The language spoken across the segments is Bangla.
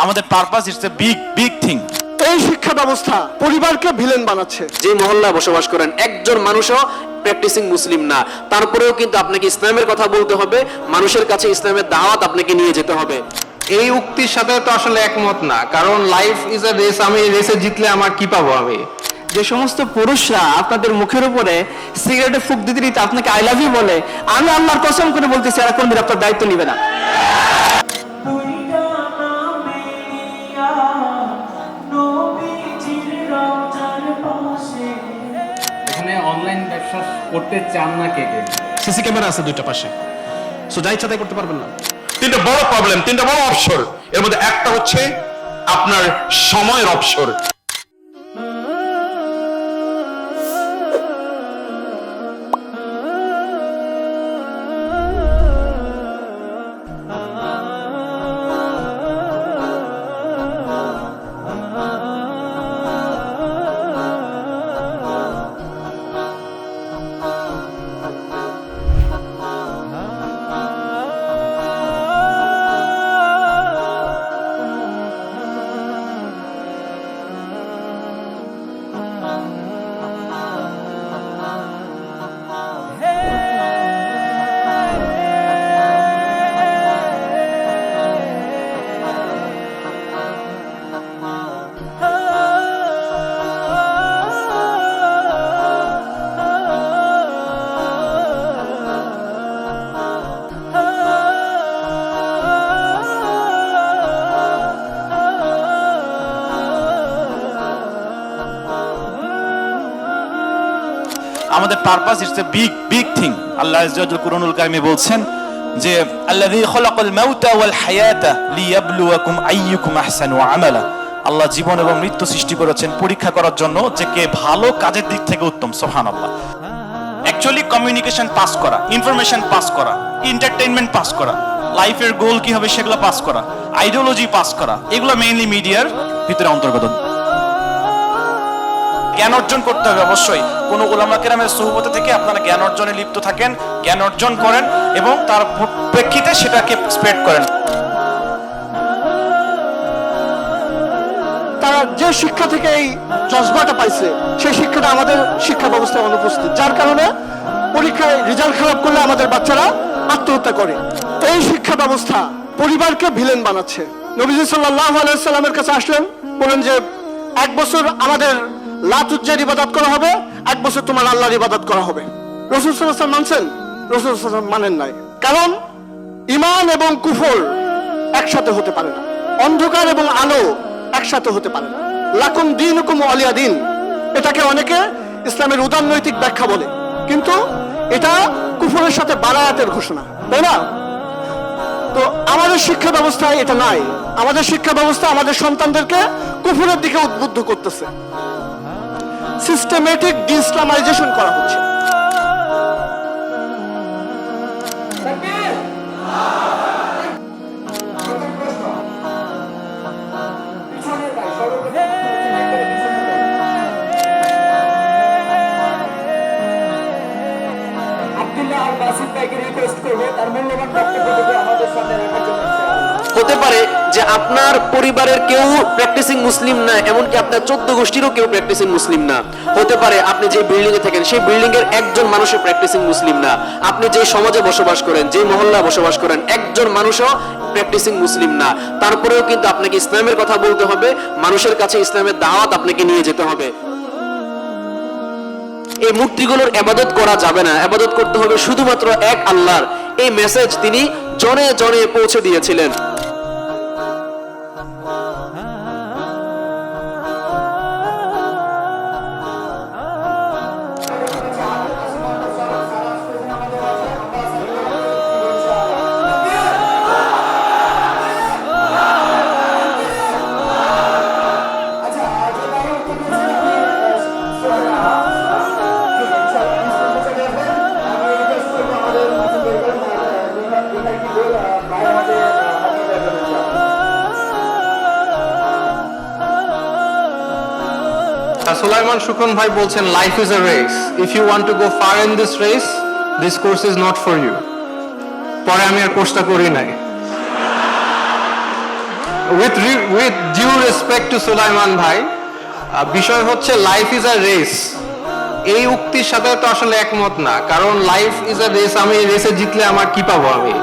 আমাদের purpose it's a big thing. এই শিক্ষা ব্যবস্থা পরিবারকে ভিলেন বানাচ্ছে। যে মহল্লায় বসবাস করেন একজন মানুষও প্র্যাকটিসিং মুসলিম না, তারপরেও কিন্তু আপনাকে ইসলামের কথা বলতে হবে, মানুষের কাছে ইসলামের দাওয়াত আপনাকে নিয়ে যেতে হবে। এই উক্তির সাথে তো আসলে একমত না, কারণ লাইফ ইজ আ রেস। আমি রেসে জিতলে আমার কি পাবো? আমি যে সমস্ত পুরুষরা আপনাদের মুখের উপরে সিগারেটে ফুক দিতে দিতে আপনাকে আই লাভ ইউ বলে, আমি আল্লাহর কসম করে বলতেছি এরা কোনদিন আপনার দায়িত্ব নিবে না। এখানে অনলাইন ব্যবসা করতে চান না কে কে? সিসি ক্যামেরা আছে দুইটা পাশে, সো যা ইচ্ছা তাই করতে পারবেন না। তিনটা বড় প্রবলেম, তিনটা বড় অবসর। এর মধ্যে একটা হচ্ছে আপনার সময়ের অবসর। আমাদের purpose it's a big thing. আল্লাহ আযজা ওয়াজাল কুরআনুল কারীমে বলছেন যে আল্লাযী খালাকাল মাউতা ওয়াল হায়াতা লিয়াবলুয়াকুম আইয়ুকুম আহসানু আমালা। আল্লাহ জীবন এবং মৃত্যু সৃষ্টি করেছেন পরীক্ষা করার জন্য যে কে ভালো কাজের দিক থেকে উত্তম। সুবহানাল্লাহ। অ্যাকচুয়ালি কমিউনিকেশন পাস করা, ইনফরমেশন পাস করা, এন্টারটেইনমেন্ট পাস করা, লাইফের গোল কি হবে সেগুলো পাস করা, আইডিওলজি পাস করা, এগুলো মেইনলি মিডিয়ার ভিতরে অন্তর্গত। জ্ঞান অর্জন করতে হবে অবশ্যই। কোন উলামা কেরামের সুহবত থেকে আপনারা জ্ঞান অর্জনে লিপ্ত থাকেন, জ্ঞান অর্জন করেন এবং তার প্রেক্ষিতে সেটাকে স্প্রেড করেন। তারা যে শিক্ষা থেকে এই জজবাটা পাইছে সেই শিক্ষাটা আমাদের শিক্ষা ব্যবস্থায় অনুপস্থিত, যার কারণে পরীক্ষায় রেজাল্ট খারাপ করলে আমাদের বাচ্চারা আত্মহত্যা করে। এই শিক্ষা ব্যবস্থা পরিবারকে ভিলেন বানাচ্ছে। নবীজি সাল্লাল্লাহু আলাইহি সাল্লামের কাছে আসলেন, বলেন যে 1 বছর আমাদের লাত উজ্জার ইবাদত করা হবে, 1 বছর তোমার আল্লাহর ইবাদত করা হবে। রাসূল সাল্লাল্লাহু আলাইহি ওয়াসাল্লাম মানছেন? রাসূল সাল্লাল্লাহু আলাইহি ওয়াসাল্লাম মানেন নাই। কারণ ঈমান এবং কুফর একসাথে হতে পারে না, অন্ধকার এবং আলো একসাথে হতে পারে না। লাকুম দীনুকুম ওয়ালিয়া দিন, এটাকে অনেকে ইসলামের উদারনৈতিক ব্যাখ্যা বলে, কিন্তু এটা কুফরের সাথে বারায়াতের ঘোষণা, তাই না? তো আমাদের শিক্ষা ব্যবস্থায় এটা নাই। আমাদের শিক্ষা ব্যবস্থা আমাদের সন্তানদেরকে কুফরের দিকে উদ্বুদ্ধ করতেছে। সিস্টেমেটিক ডিইসলামাইজেশন করা হচ্ছে। হতে পারে যে আপনার পরিবারের কেউ প্র্যাকটিসিং মুসলিম না, এমনকি আপনার 14 গোষ্ঠীরও কেউ প্র্যাকটিসিং মুসলিম না। হতে পারে আপনি যে বিল্ডিং এ থাকেন সেই বিল্ডিং এর একজন মানুষও প্র্যাকটিসিং মুসলিম না। আপনি যে সমাজে বসবাস করেন, যে মহল্লায় বসবাস করেন একজন মানুষও প্র্যাকটিসিং মুসলিম না, তারপরেও কিন্তু আপনাকে ইসলামের কথা বলতে হবে, মানুষের কাছে ইসলামের দাওয়াত আপনাকে নিয়ে যেতে হবে। এই মূর্তিগুলোর ইবাদত করা যাবে না, ইবাদত করতে হবে শুধুমাত্র এক আল্লাহর। এই মেসেজ তিনি জনে জনে পৌঁছে দিয়েছিলেন। সুলাইমান শুকন ভাই বলছেন life is a race, if you want to go far in this race, this course is not for you. পরে আমি আর কোর্সটা করি নাই। With due respect to Sulaiman ভাই, বিষয় হচ্ছে লাইফ ইজ আ রেস। এই উক্তির সাথে তো আসলে একমত না, কারণ লাইফ ইজ আ রেস, আমি রেসে জিতলে আমার কি পাবো আমি?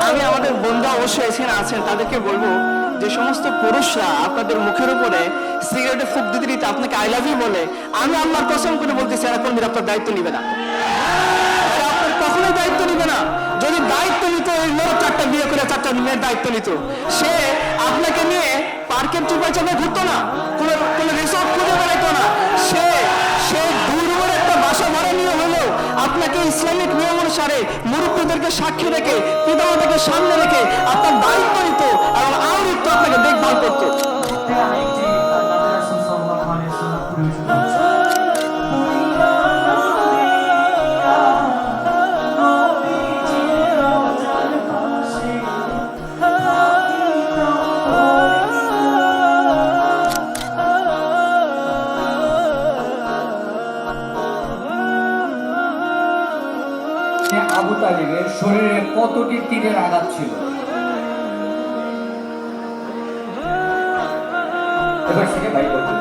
আমি আমাদের বন্ধু অবশ্যই এখানে আছেন তাদেরকে বলবো যে সমস্ত পুরুষরা আপনাদের মুখের উপরে সিগারেটে ফুক দিতে দিতে আপনাকে আই লাভ ইউ বলে, আমি আল্লাহর কসম করে বলতেছি এরা কোনদিন আপনার দায়িত্ব নিবে না, এরা আপনার কখনোই দায়িত্ব নিবে না। যদি দায়িত্ব নিত, ওই লোক 4টা বিয়ে করে 4টা মেয়ের দায়িত্ব নিত, সে আপনাকে নিয়ে পার্কের চুপায় চাপে ঘুরতো না, কোনো রিসর্ট খুঁজে বেড়াইতো না, সে দূর একটা বাসা ভাড়া নিয়ে হলেও আপনাকে ইসলামিক নিয়ম অনুসারে মুরব্বীদেরকে সাক্ষী রেখে পিতামাতাকে সামনে রেখে আপনার দায়িত্ব নিত এবং আরো আপনাকে দেখভাল করতো। আবু তালিবের শরীরে কতটি তীরের আঘাত ছিল? এবার থেকে ভাই বলুন।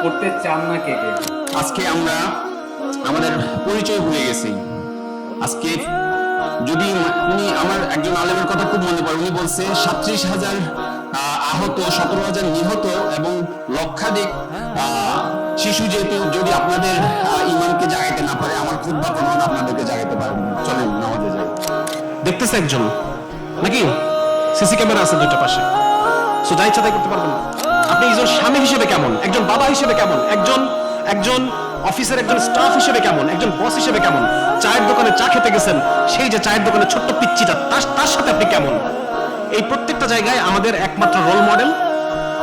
করতে চান না কে কে? আজকে আমরা আমাদের পরিচয় ভুলে গেছি। আজকে যদি উনি আমার একজন আলেমের কথা খুব মনে পড়ে, উনি বলছে 37,000 আহত, 17,000 নিহত এবং লক্ষাধিক শিশু, যেহেতু যদি আপনাদের ইমানকে জাগাইতে না পারে, আমার খুতবা কোনদিন আপনাদেরকে জাগাইতে পারবেন। চলেন নামাজে যাই। দেখতেছে একজন নাকি সিসি ক্যামেরা আছে 2টা পাশে, সো যা ইচ্ছা তাই করতে পারবেন না। আপনি একজন স্বামী হিসেবে কেমন, একজন বাবা হিসেবে কেমন, একজন অফিসের একজন স্টাফ হিসেবে কেমন, একজন বস হিসেবে কেমন, চায়ের দোকানে চা খেতে গেছেন, সেই যে চায়ের দোকানে ছোট্ট পিচ্চিটা তার সাথে আপনি কেমন, এই প্রত্যেকটা জায়গায় আমাদের একমাত্র রোল মডেল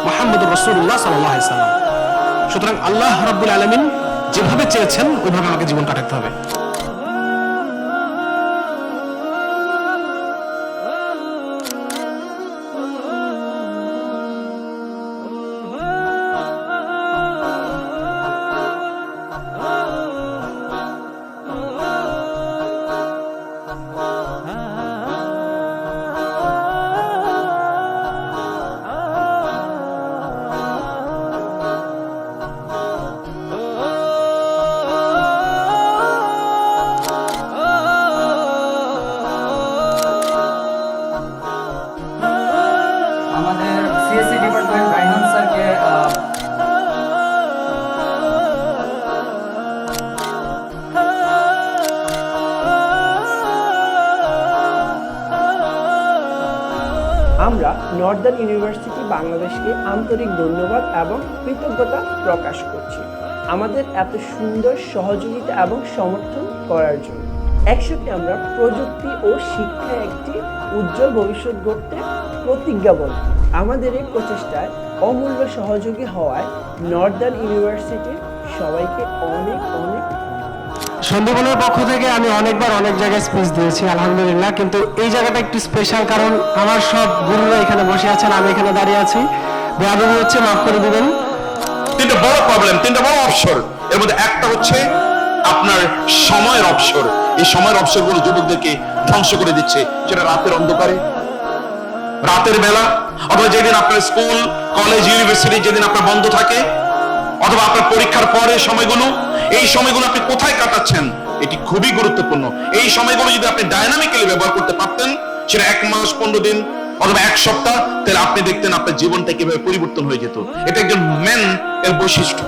মুহাম্মদুর রাসূলুল্লাহ সাল্লাল্লাহু আলাইহি ওয়াসাল্লাম। সুতরাং আল্লাহ রাব্বুল আলামিন যেভাবে চেয়েছেন ওইভাবে আমাকে জীবন কাটাতে হবে। আমাদের সিএসসি ডিপার্টমেন্ট রাইহান স্যারকে আমরা নর্দার্ন ইউনিভার্সিটি বাংলাদেশকে আন্তরিক ধন্যবাদ এবং কৃতজ্ঞতা প্রকাশ করছি আমাদের এত সুন্দর সহযোগিতা এবং সমর্থন করার জন্য। একসাথে আমরা প্রযুক্তি ও শিক্ষায় একটি উজ্জ্বল ভবিষ্যৎ গড়তে প্রতিজ্ঞাবদ্ধ। আমাদের এই প্রচেষ্টায় অমূল্য সহযোগী হওয়ায় নর্দার্ন ইউনিভার্সিটির সবাইকে অনেক অনেক সন্দীপনের পক্ষ থেকে আমি অনেকবার অনেক জায়গায় স্পিচ দিয়েছি আলহামদুলিল্লাহ, কিন্তু এই জায়গাটা একটু স্পেশাল, কারণ আমার সব গুরুরা এখানে বসে আছেন, আমি এখানে দাঁড়িয়ে আছি। বেয়াদবি হচ্ছে, মাফ করে দিবেন। 3টা বড় প্রবলেম, 3টা বড় অবসর। এর মধ্যে একটা হচ্ছে আপনার সময়ের অবসর। এই সময়ের অবসরগুলো যুবকদেরকে ধ্বংস করে দিচ্ছে। সেটা রাতের অন্ধকারে, রাতের বেলা, অথবা যেদিন আপনার স্কুল কলেজ ইউনিভার্সিটি যেদিন আপনার বন্ধ থাকে, অথবা আপনার পরীক্ষার পরে সময়গুলো, এই সময়গুলো আপনি কোথায় কাটাচ্ছেন এটি খুবই গুরুত্বপূর্ণ। এই সময়গুলো যদি আপনি ডায়নামিক্যালি ব্যবহার করতে পারতেন, সেটা 1 মাস 15 দিন অথবা 1 সপ্তাহ, তাহলে আপনি দেখতেন আপনার জীবনটা কিভাবে পরিবর্তন হয়ে যেত। এটা একজন ম্যান এর বৈশিষ্ট্য।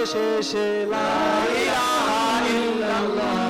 শেষে লা ইলাহা ইল্লাল্লাহ